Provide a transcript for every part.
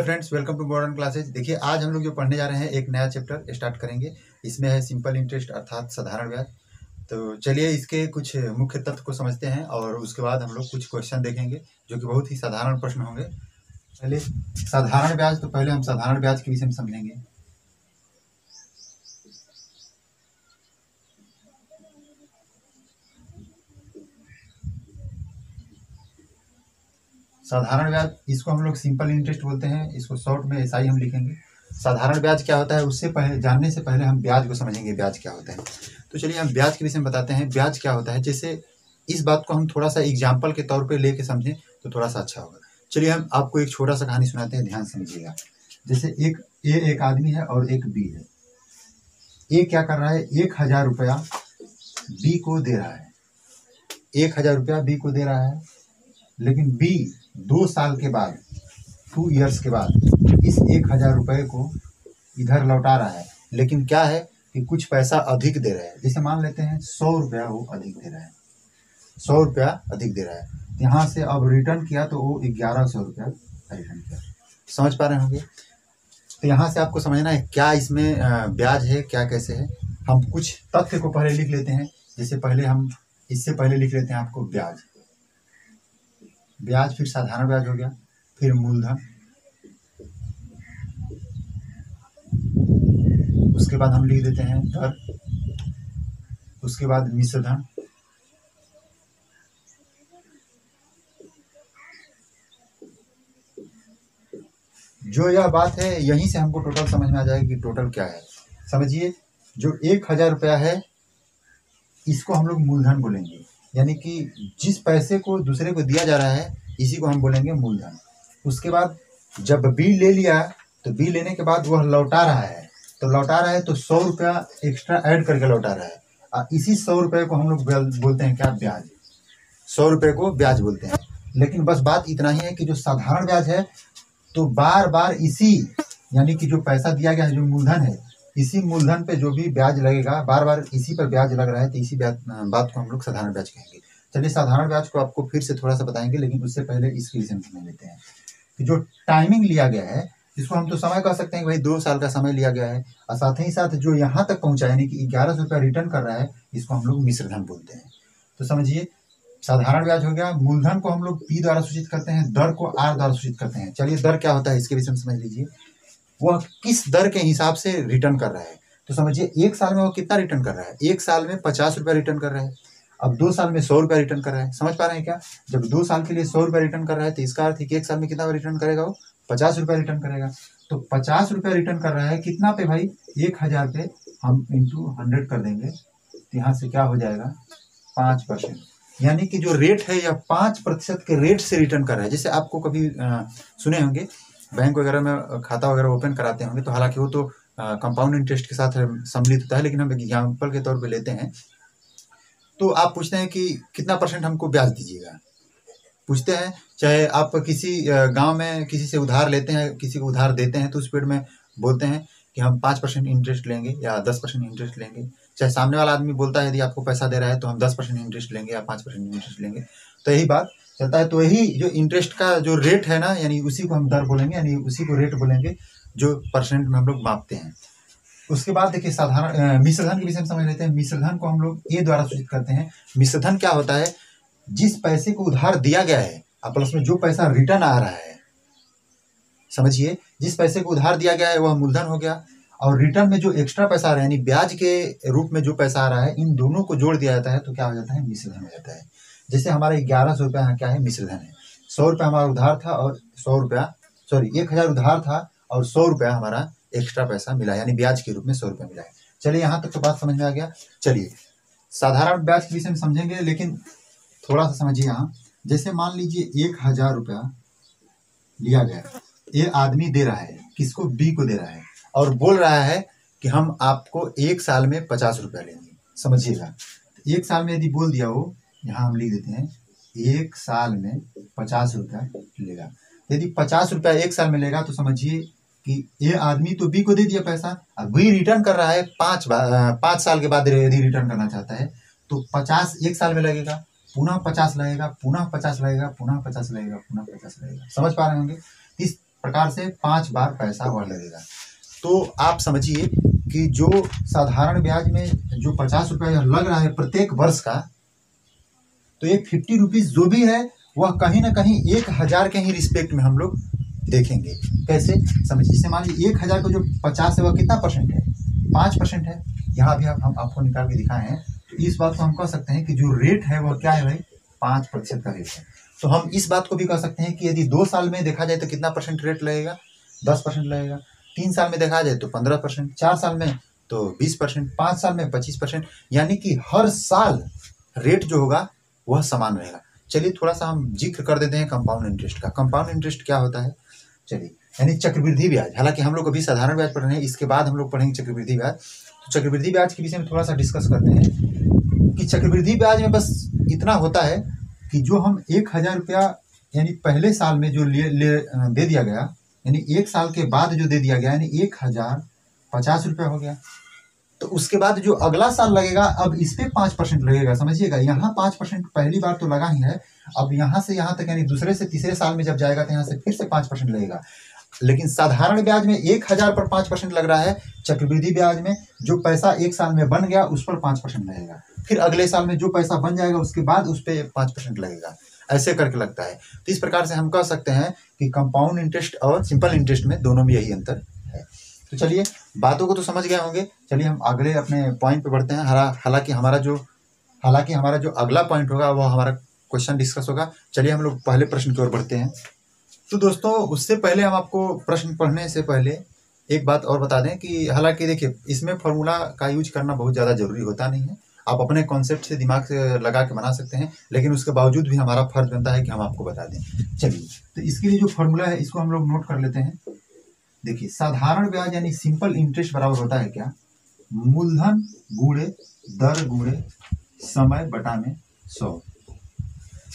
Friends, welcome to modern classes. देखिए, आज हम लोग जो पढ़ने जा रहे हैं एक नया चैप्टर स्टार्ट करेंगे। इसमें है सिंपल इंटरेस्ट अर्थात साधारण ब्याज। तो चलिए इसके कुछ मुख्य तत्व को समझते हैं और उसके बाद हम लोग कुछ क्वेश्चन देखेंगे जो कि बहुत ही साधारण प्रश्न होंगे। पहले साधारण ब्याज, तो पहले हम साधारण ब्याज के विषय में समझेंगे। साधारण ब्याज, इसको हम लोग सिंपल इंटरेस्ट बोलते हैं, इसको शॉर्ट में एसआई हम लिखेंगे। साधारण ब्याज क्या होता है, उससे पहले जानने से पहले हम ब्याज को समझेंगे, ब्याज क्या होता है। तो चलिए हम ब्याज के विषय में बताते हैं, ब्याज क्या होता है। जैसे इस बात को हम थोड़ा सा एग्जाम्पल के तौर पे लेके समझें तो थोड़ा सा अच्छा होगा। चलिए हम आपको एक छोटा सा कहानी सुनाते हैं, ध्यान समझिएगा। जैसे एक आदमी है और एक बी है। ए क्या कर रहा है, 1000 रुपया बी को दे रहा है। 1000 रुपया बी को दे रहा है, लेकिन बी 2 साल के बाद, 2 ईयर्स के बाद इस 1000 रुपये को इधर लौटा रहा है। लेकिन क्या है कि कुछ पैसा अधिक दे रहा है। जैसे मान लेते हैं 100 रुपया वो अधिक दे रहा है, 100 रुपया अधिक दे रहा है। यहाँ से अब रिटर्न किया तो वो 1100 रुपया रिटर्न किया। समझ पा रहे होंगे। तो यहाँ से आपको समझना है क्या इसमें ब्याज है, क्या कैसे है। हम कुछ तथ्य को पहले लिख लेते हैं। जैसे पहले हम इससे पहले लिख लेते हैं आपको ब्याज, फिर साधारण ब्याज हो गया, फिर मूलधन, उसके बाद हम लिख देते हैं दर, उसके बाद मिश्र धन, जो यह बात है यहीं से हमको टोटल समझ में आ जाएगा कि टोटल क्या है। समझिए, जो 1000 रुपया है इसको हम लोग मूलधन बोलेंगे, यानी कि जिस पैसे को दूसरे को दिया जा रहा है इसी को हम बोलेंगे मूलधन। उसके बाद जब बी ले लिया तो बी लेने के बाद वह लौटा रहा है, तो 100 रुपया एक्स्ट्रा ऐड करके लौटा रहा है। और इसी 100 रुपये को हम लोग बोलते हैं क्या, ब्याज। 100 रुपये को ब्याज बोलते हैं। लेकिन बस बात इतना ही है कि जो साधारण ब्याज है तो बार बार इसी, यानी कि जो पैसा दिया गया है, जो मूलधन है, इसी मूलधन पे जो भी ब्याज लगेगा, बार बार इसी पर ब्याज लग रहा है, तो इसी बात को हम लोग साधारण ब्याज कहेंगे। चलिए साधारण ब्याज को आपको फिर से थोड़ा सा बताएंगे, लेकिन उससे पहले इसके विषय में समझ लेते हैं कि जो टाइमिंग लिया गया है, इसको हम तो समय कह सकते हैं कि भाई 2 साल का समय लिया गया है। और साथ ही साथ जो यहाँ तक पहुँचा यानी कि 1100 रुपया रिटर्न कर रहा है, इसको हम लोग मिश्र धन बोलते हैं। तो समझिए, साधारण ब्याज हो गया, मूलधन को हम लोग पी द्वारा सूचित करते हैं, दर को आर द्वारा सूचित करते हैं। चलिए दर क्या होता है इसके विषय में समझ लीजिए। वह किस दर के हिसाब से रिटर्न कर रहा है। तो समझिए 1 साल में वो कितना रिटर्न कर रहा है, 1 साल में 50 रुपया रिटर्न कर रहा है। अब 2 साल में 100 रुपया रिटर्न कर रहा है। समझ पा रहे हैं क्या। जब 2 साल के लिए 100 रुपया रिटर्न कर रहा है तो इसका अर्थ है कि 1 साल में कितना रिटर्न करेगा, वो 50 रुपया रिटर्न करेगा। तो 50 रुपया रिटर्न कर रहा है कितना पे भाई, 1000 पे हम इंटू 100 कर देंगे, तो यहाँ से क्या हो जाएगा 5%। यानी कि जो रेट है यह 5% के रेट से रिटर्न कर रहा है। जैसे आपको कभी सुने होंगे बैंक वगैरह में खाता वगैरह ओपन कराते होंगे, तो हालांकि वो तो कंपाउंड इंटरेस्ट के साथ सम्मिलित होता है, लेकिन हम एग्जाम्पल के तौर पे लेते हैं। तो आप पूछते हैं कि कितना % हमको ब्याज दीजिएगा, पूछते हैं। चाहे आप किसी गांव में किसी से उधार लेते हैं, किसी को उधार देते हैं, तो उस पीरियड में बोलते हैं कि हम 5% इंटरेस्ट लेंगे या 10% इंटरेस्ट लेंगे। चाहे सामने वाला आदमी बोलता है यदि आपको पैसा दे रहा है तो हम 10% इंटरेस्ट लेंगे या 5% इंटरेस्ट लेंगे, तो यही बात चलता है। तो यही जो इंटरेस्ट का जो रेट है ना, यानी उसी को हम दर बोलेंगे, यानी उसी को रेट बोलेंगे जो % में हम लोग मापते हैं। उसके बाद देखिए साधारण मिश्रधन के विषय में समझ लेते हैं। मिश्रधन को हम लोग ए द्वारा सूचित करते हैं। मिश्रधन क्या होता है, जिस पैसे को उधार दिया गया है और प्लस में जो पैसा रिटर्न आ रहा है। समझिए, जिस पैसे को उधार दिया गया है वह मूलधन हो गया, और रिटर्न में जो एक्स्ट्रा पैसा आ रहा है यानी ब्याज के रूप में जो पैसा आ रहा है, इन दोनों को जोड़ दिया जाता है तो क्या हो जाता है, मिश्रधन हो जाता है। जैसे हमारा 1100 रुपया क्या है, मिश्रधन है। 100 रुपया हमारा उधार था और 1000 उधार था और 100 रुपया हमारा एक्स्ट्रा पैसा मिला, यानी ब्याज के रूप में 100 रुपया मिला है। चलिए यहाँ तक तो बात समझ में आ गया। चलिए साधारण ब्याज के विषय में समझेंगे, लेकिन थोड़ा सा समझिए यहाँ। जैसे मान लीजिए 1000 रुपया लिया गया, ये आदमी दे रहा है, किसको, बी को दे रहा है, और बोल रहा है कि हम आपको 1 साल में 50 रुपया लेंगे। समझिएगा, 1 साल में यदि बोल दिया हो, यहाँ हम लिख देते हैं 1 साल में 50 रुपया लेगा। यदि 50 रुपया 1 साल में लेगा तो समझिए कि ये आदमी तो बी को दे दिया पैसा, अब बी रिटर्न कर रहा है 5 साल के बाद यदि रिटर्न करना चाहता है तो 50 1 साल में लगेगा, पुनः 50 लगेगा, पुनः 50 लगेगा, पुनः 50 लगेगा, पुनः 50 लगेगा। समझ पा रहे होंगे। इस प्रकार से 5 बार पैसा वह लगेगा। तो आप समझिए कि जो साधारण ब्याज में जो 50 रुपया लग रहा है प्रत्येक वर्ष का, तो ये 50 रुपीज़ जो भी है वह कहीं ना कहीं 1000 के ही रिस्पेक्ट में हम लोग देखेंगे। कैसे समझिए, जैसे मान लीजिए 1000 को जो 50 है वह कितना परसेंट है, 5% है। यहाँ भी हम आपको निकाल के दिखाए हैं। तो इस बात को हम कह सकते हैं कि जो रेट है वह क्या है भाई, 5% का रेट है। तो हम इस बात को भी कह सकते हैं कि यदि 2 साल में देखा जाए तो कितना परसेंट रेट लगेगा, 10% लगेगा। 3 साल में देखा जाए तो 15%, 4 साल में तो 20%, 5 साल में 25%, यानी कि हर साल रेट जो होगा वह समान रहेगा। चलिए थोड़ा सा हम जिक्र कर देते हैं कंपाउंड इंटरेस्ट का। कंपाउंड इंटरेस्ट क्या होता है, चलिए, यानी चक्रवृद्धि ब्याज। हालांकि हम लोग अभी साधारण ब्याज पढ़ रहे हैं, इसके बाद हम लोग पढ़ेंगे चक्रवृद्धि ब्याज। तो चक्रवृद्धि ब्याज के विषय में थोड़ा सा डिस्कस करते हैं कि चक्रवृद्धि ब्याज में बस इतना होता है कि जो हम 1000 रुपया यानी पहले साल में जो दे दिया गया, यानी 1 साल के बाद जो दे दिया गया, यानी 1050 रुपया हो गया। तो उसके बाद जो अगला साल लगेगा, अब इस पे 5% लगेगा। समझिएगा, यहाँ 5% पहली बार तो लगा ही है, अब यहाँ से यहाँ तक यानी दूसरे से तीसरे साल में जब जाएगा तो यहाँ से फिर से 5% लगेगा। लेकिन साधारण ब्याज में 1000 पर 5% लग रहा है, चक्रवृद्धि ब्याज में जो पैसा 1 साल में बन गया उस पर 5% लगेगा, फिर अगले साल में जो पैसा बन जाएगा उसके बाद उस पर 5% लगेगा, ऐसे करके लगता है। तो इस प्रकार से हम कह सकते हैं कि कंपाउंड इंटरेस्ट और सिंपल इंटरेस्ट में दोनों में यही अंतर है। तो चलिए, बातों को तो समझ गए होंगे। चलिए हम अगले अपने पॉइंट पे बढ़ते हैं। हालांकि हमारा जो अगला पॉइंट होगा वह हमारा क्वेश्चन डिस्कस होगा। चलिए हम लोग पहले प्रश्न की ओर बढ़ते हैं। तो दोस्तों, उससे पहले हम आपको प्रश्न पढ़ने से पहले एक बात और बता दें कि हालांकि देखिए, इसमें फॉर्मूला का यूज करना बहुत ज़्यादा जरूरी होता नहीं है। आप अपने कॉन्सेप्ट से दिमाग से लगा के बना सकते हैं, लेकिन उसके बावजूद भी हमारा फर्ज बनता है कि हम आपको बता दें। चलिए, तो इसके लिए जो फॉर्मूला है इसको हम लोग नोट कर लेते हैं। देखिए, साधारण ब्याज यानी सिंपल इंटरेस्ट बराबर होता है क्या, मूलधन गुणे दर गुणे समय बटा में 100,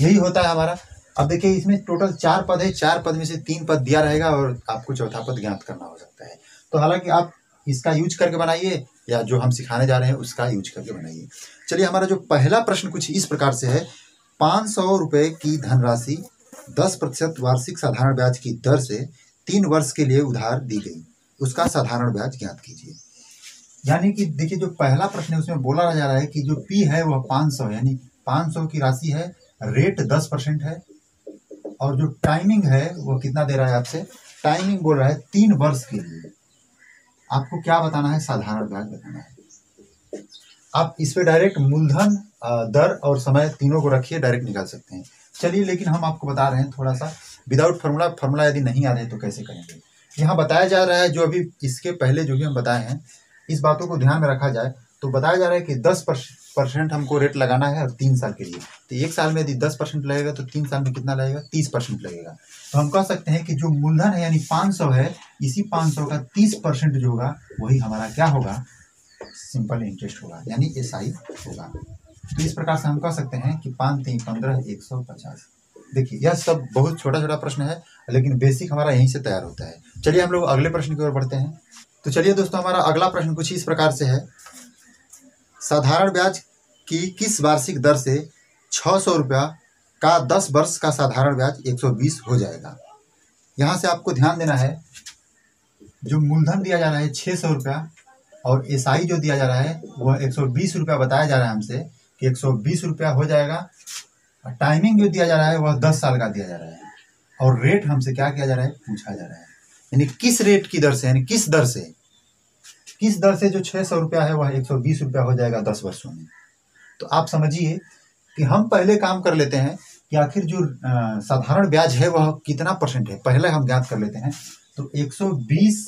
यही होता है हमारा। अब देखिए, इसमें टोटल 4 पद है, 4 पद में से 3 पद दिया रहेगा और आपको चौथा पद ज्ञात करना हो सकता है। तो हालांकि आप इसका यूज करके बनाइए या जो हम सिखाने जा रहे हैं उसका यूज करके बनाइए। चलिए, हमारा जो पहला प्रश्न कुछ इस प्रकार से है, 500 रुपये की धनराशि 10% वार्षिक साधारण ब्याज की दर से 3 वर्ष के लिए उधार दी गई, उसका साधारण ब्याज ज्ञात कीजिए। यानी कि देखिए, जो पहला प्रश्न है उसमें बोला जा रहा है कि जो पी है वह 500 यानी 500 की राशि है, रेट 10% है, और जो टाइमिंग है वो कितना दे रहा है आपसे, टाइमिंग बोल रहा है 3 वर्ष के लिए। आपको क्या बताना है, साधारण ब्याज बताना है। आप इस पे डायरेक्ट मूलधन, दर और समय तीनों को रखिए, डायरेक्ट निकाल सकते हैं। चलिए, लेकिन हम आपको बता रहे हैं थोड़ा सा विदाउट फॉर्मूला यदि नहीं आ रहे तो कैसे करेंगे। यहाँ बताया जा रहा है, जो अभी इसके पहले जो भी हम बताए हैं, इस बातों को ध्यान में रखा जाए तो बताया जा रहा है कि 10% हमको रेट लगाना है और 3 साल के लिए। तो 1 साल में यदि 10% लगेगा तो 3 साल में कितना लगेगा, 30% लगेगा। तो हम कह सकते हैं कि जो मूलधन है यानी 500 है, इसी 500 का 30% जो होगा वही हमारा क्या होगा, सिंपल इंटरेस्ट होगा, यानी SI होगा। तो इस प्रकार से हम कह सकते हैं कि 5 3 15 150। देखिए, यह सब बहुत छोटा छोटा प्रश्न है, लेकिन बेसिक हमारा यहीं से तैयार होता है। चलिए हम लोग अगले प्रश्न की ओर बढ़ते हैं। तो चलिए दोस्तों, हमारा अगला प्रश्न कुछ इस प्रकार से है, साधारण ब्याज की किस वार्षिक दर से 600 रुपया का 10 वर्ष का साधारण ब्याज 120 हो जाएगा। यहाँ से आपको ध्यान देना है, जो मूलधन दिया जा रहा है 600 रुपया और SI जो दिया जा रहा है वह 120 रुपया बताया जा रहा है हमसे कि 120 रुपया हो जाएगा। टाइमिंग जो दिया जा रहा है वह 10 साल का दिया जा रहा है, और रेट हमसे क्या किया जा रहा है, पूछा जा रहा है, यानी किस रेट की दर से, यानी किस दर से जो 600 रुपया है वह 120 रुपया हो जाएगा 10 वर्षों में। तो आप समझिए कि हम पहले काम कर लेते हैं कि आखिर जो साधारण ब्याज है वह कितना परसेंट है, पहले हम ज्ञात कर लेते हैं। तो 120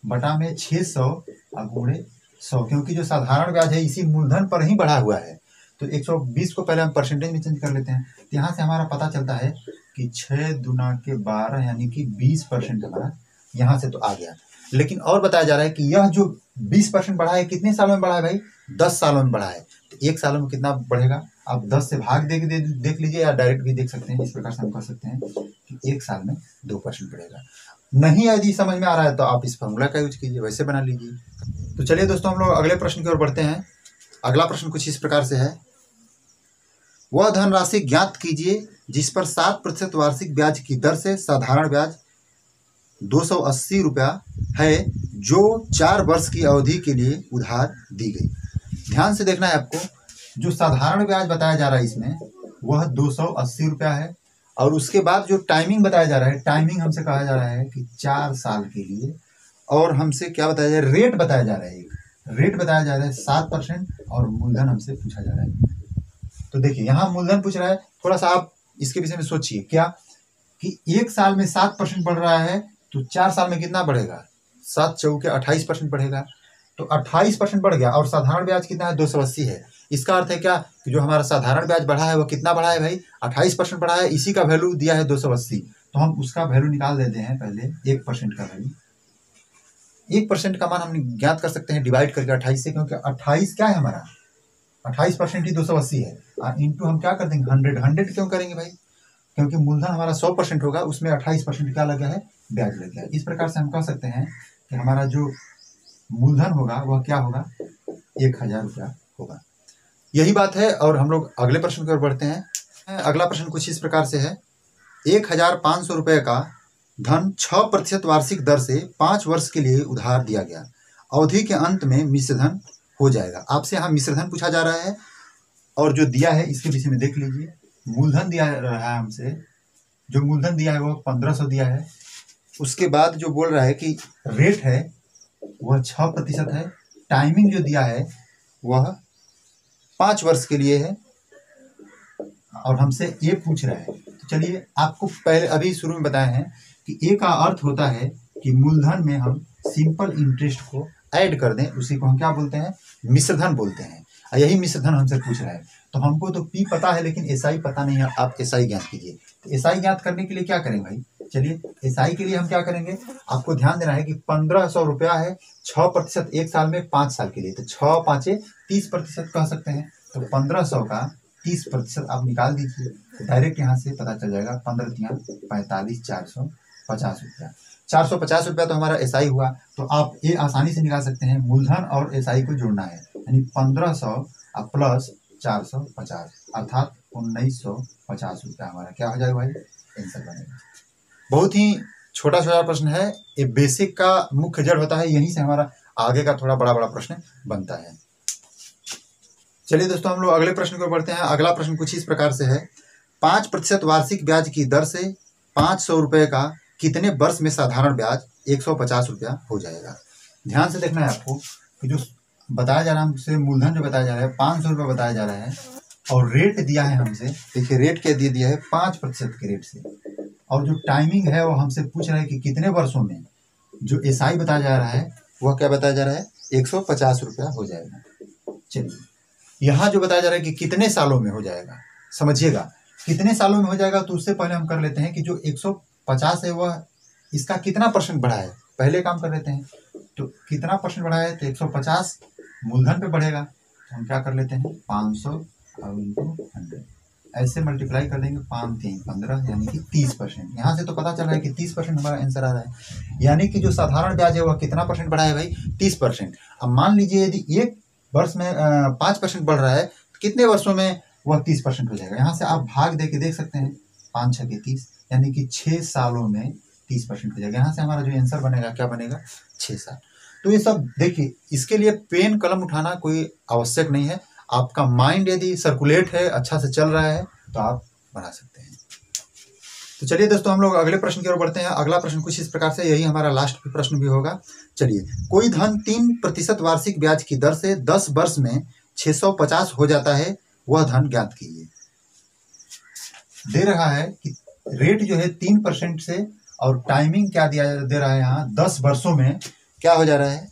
बटा में 600 गुणे 100, क्योंकि जो साधारण ब्याज है इसी मूलधन पर ही बढ़ा हुआ है, तो 120 को पहले हम परसेंटेज में चेंज कर लेते हैं। तो यहाँ से हमारा पता चलता है कि 6 दूना के 12 यानी कि 20% हमारा यहाँ से तो आ गया। लेकिन और बताया जा रहा है कि यह जो 20% बढ़ा है कितने सालों में बढ़ा है भाई, 10 सालों में बढ़ा है। तो 1 सालों में कितना बढ़ेगा, आप 10 से भाग देख लीजिए या डायरेक्ट भी देख सकते हैं। इस प्रकार से हम कर सकते हैं कि 1 साल में 2% बढ़ेगा। नहीं यदि समझ में आ रहा है तो आप इस फॉर्मूला का यूज कीजिए, वैसे बना लीजिए। तो चलिए दोस्तों, हम लोग अगले प्रश्न की ओर बढ़ते हैं। अगला प्रश्न कुछ इस प्रकार से है, वह धनराशि ज्ञात कीजिए जिस पर 7% वार्षिक ब्याज की दर से साधारण ब्याज 280 रुपया है, जो 4 वर्ष की अवधि के लिए उधार दी गई। ध्यान से देखना है आपको, जो साधारण ब्याज बताया जा रहा है इसमें वह 280 रुपया है, और उसके बाद जो टाइमिंग बताया जा रहा है, टाइमिंग हमसे कहा जा रहा है कि 4 साल के लिए, और हमसे क्या बताया जा रहा है, रेट बताया जा रहा है, रेट बताया जा रहा है 7%, और मूलधन हमसे पूछा जा रहा है। तो देखिए यहाँ मूलधन पूछ रहा है, थोड़ा सा आप इसके विषय में सोचिए क्या कि 1 साल में 7% बढ़ रहा है, तो 4 साल में कितना बढ़ेगा, 7 चौके 28% बढ़ेगा, तो 28% बढ़ गया, और साधारण ब्याज कितना है, 280 है। इसका अर्थ है क्या कि जो हमारा साधारण ब्याज बढ़ा है वो कितना बढ़ा है भाई, 28% बढ़ा है, इसी का वैल्यू दिया है 280, तो हम उसका वैल्यू निकाल देते हैं पहले, 1% का वैल्यू। 1% का मान हम ज्ञात कर सकते हैं डिवाइड करके 28 से, क्योंकि 28 क्या है हमारा, 28% ही 280 है, इंटू हम क्या कर देंगे 100, 100 क्यों करेंगे भाई, क्योंकि मूलधन हमारा 100% होगा, उसमें 28% क्या लगा है, ब्याज लग गया। इस प्रकार से हम कह सकते हैं कि हमारा जो मूलधन होगा वह क्या होगा, 1000 रुपया होगा। यही बात है, और हम लोग अगले प्रश्न की ओर बढ़ते हैं। अगला प्रश्न कुछ इस प्रकार से है, 1500 रुपये का धन 6% वार्षिक दर से 5 वर्ष के लिए उधार दिया गया, अवधि के अंत में मिश्रधन हो जाएगा। आपसे यहाँ मिश्रधन पूछा जा रहा है, और जो दिया है इसके विषय में देख लीजिए। मूलधन दिया रहा है हमसे, जो मूलधन दिया है वो 1500 दिया है। उसके बाद जो बोल रहा है कि रेट है वह 6% है, टाइमिंग जो दिया है वह 5 वर्ष के लिए है, और हमसे ए पूछ रहा है। तो चलिए आपको पहले अभी शुरू में बताए हैं कि ए का अर्थ होता है कि मूलधन में हम सिंपल इंटरेस्ट को ऐड कर दें, उसी को हम क्या बोलते हैं, मिश्रधन बोलते हैं। यही मिश्रधन हमसे पूछ रहा है, तो हमको तो पी पता है लेकिन एसआई पता नहीं है। आप एसआई ज्ञात कीजिए। तो एसआई ज्ञात करने के लिए क्या करेंगे भाई, चलिए एसआई के लिए हम क्या करेंगे, आपको ध्यान देना है कि 1500 रुपया है, 6% 1 साल में 5 साल के लिए, तो 6 5 30% कह सकते हैं। तो 1500 का 30% आप निकाल दीजिए, तो डायरेक्ट यहाँ से पता चल जाएगा, 15 तियां 45, 450 रुपया। 450 रुपया तो हमारा एसआई हुआ। तो आप ये आसानी से निकाल सकते हैं, मूलधन और एसआई को जोड़ना है, यानी 1500 प्लस 450 अर्थात 1950 रुपया हमारा क्या हो जाएगा भाई, आंसर बनेगा। बहुत ही छोटा छोटा प्रश्न है, ये बेसिक का मुख्य जड़ होता है, यहीं से हमारा आगे का थोड़ा बड़ा बड़ा प्रश्न बनता है। चलिए दोस्तों हम लोग अगले प्रश्न को बढ़ते हैं। अगला प्रश्न कुछ इस प्रकार से है, 5% वार्षिक ब्याज की दर से 500 रुपये का कितने वर्ष में साधारण ब्याज 150 रुपया हो जाएगा। ध्यान से देखना है आपको कि जो बताया जा रहा है हमसे, मूलधन जो बताया जा रहा है 500 रुपये बताया जा रहा है, और रेट दिया है हमसे, देखिए रेट क्या दे दिया है 5% के रेट से, और जो टाइमिंग है वो हमसे पूछ रहा है कि कितने वर्षों में। जो एसआई बताया जा रहा है वह क्या बताया जा रहा है, 150 रुपया हो जाएगा। चलिए यहाँ जो बताया जा रहा है कि कितने सालों में हो जाएगा, समझिएगा कितने सालों में हो जाएगा, तो उससे पहले हम कर लेते हैं कि जो 150 है वह इसका कितना परसेंट बढ़ा है, पहले काम कर लेते हैं। तो कितना परसेंट बढ़ा है, तो 150 मूलधन पे बढ़ेगा, तो हम क्या कर लेते हैं 500 और इंटू 100 ऐसे मल्टीप्लाई कर देंगे, 5 3 15 यानी कि 30%। यहाँ से तो पता चल रहा है कि 30% हमारा आंसर आ रहा है, यानी कि जो साधारण ब्याज है वह कितना परसेंट बढ़ा है भाई, 30%। अब मान लीजिए यदि एक वर्ष में 5% बढ़ रहा है, तो कितने वर्षों में वह 30% हो जाएगा। यहाँ से आप भाग दे के देख सकते हैं, 5 6 30, यानी कि 6 सालों में 30% हो जाएगा। यहाँ से हमारा जो आंसर बनेगा क्या बनेगा, 6 साल। तो ये सब देखिए, इसके लिए पेन कलम उठाना कोई आवश्यक नहीं है, आपका माइंड यदि सर्कुलेट है, अच्छा से चल रहा है, तो आप बना सकते हैं। तो चलिए दोस्तों हम लोग अगले प्रश्न की ओर बढ़ते हैं। अगला प्रश्न कुछ इस प्रकार से, यही हमारा लास्ट प्रश्न भी होगा। चलिए, कोई धन 3% वार्षिक ब्याज की दर से 10 वर्ष में 650 हो जाता है, वह धन ज्ञात कीजिए। दे रहा है कि रेट जो है 3% से, और टाइमिंग क्या दे रहा है यहाँ 10 वर्षों में क्या हो जा रहा है,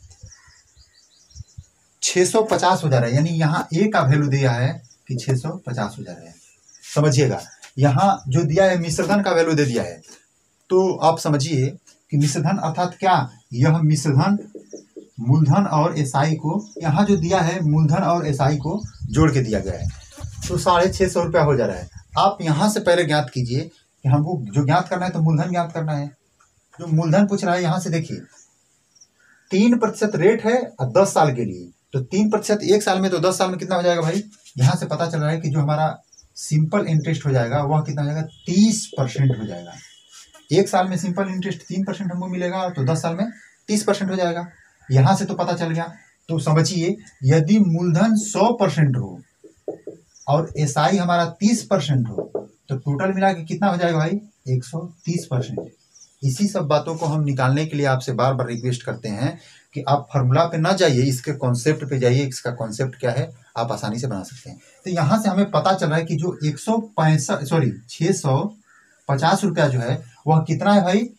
650 हो जा रहा है, यानी यहाँ ए का वैल्यू दिया है कि 650 हो जा रहा है। समझिएगा यहाँ जो दिया है मिश्रधन का वैल्यू दे दिया है, तो आप समझिए कि मिश्रधन अर्थात क्या, यह मिश्रधन मूलधन और एसआई को, यहाँ जो दिया है मूलधन और एसआई को जोड़ के दिया गया है, तो 650 रुपया हो जा रहा है। आप यहाँ से पहले ज्ञात कीजिए कि हमको जो ज्ञात करना है तो मूलधन ज्ञात करना है। जो मूलधन पूछ रहा है यहाँ से देखिए 3% रेट है और 10 साल के लिए, तो 3% 1 साल में, तो 10 साल में कितना हो जाएगा भाई। यहाँ से पता चल रहा है कि जो हमारा सिंपल इंटरेस्ट हो जाएगा वह कितना हो जाएगा 30% हो जाएगा। 1 साल में सिंपल इंटरेस्ट 3% हमको मिलेगा तो 10 साल में 30% हो जाएगा। यहाँ से तो पता चल गया। तो समझिए यदि मूलधन 100% हो और एसआई हमारा 30% हो तो टोटल मिला के कितना हो जाएगा भाई 130%। इसी सब बातों को हम निकालने के लिए आपसे बार बार रिक्वेस्ट करते हैं कि आप फार्मूला पे ना जाइए, इसके कॉन्सेप्ट पे जाइए। इसका कॉन्सेप्ट क्या है आप आसानी से बना सकते हैं। तो यहाँ से हमें पता चल रहा है कि जो 650 रुपया जो है वह कितना है भाई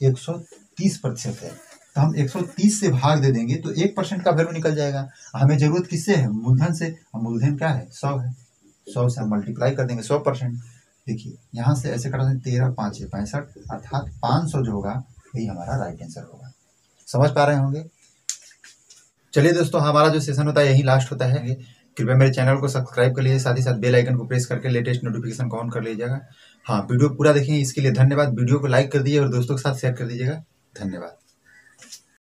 130% है। तो हम 130 से भाग दे देंगे तो 1% का वैल्यू निकल जाएगा। हमें जरूरत किससे है मूलधन से। मूलधन क्या है 100 है। 100 से हम मल्टीप्लाई कर देंगे 100%। देखिए यहाँ से ऐसे कटा दें 13 5 65 अर्थात 500 जो होगा वही हमारा राइट आंसर होगा। समझ पा रहे होंगे। चलिए दोस्तों हमारा जो सेशन होता है यही लास्ट होता है। कृपया मेरे चैनल को सब्सक्राइब कर लीजिए, साथ ही साथ बेल आइकन को प्रेस करके लेटेस्ट नोटिफिकेशन को ऑन कर लीजिएगा। हाँ वीडियो पूरा देखें इसके लिए धन्यवाद। वीडियो को लाइक कर दीजिए और दोस्तों के साथ शेयर कर दीजिएगा। धन्यवाद।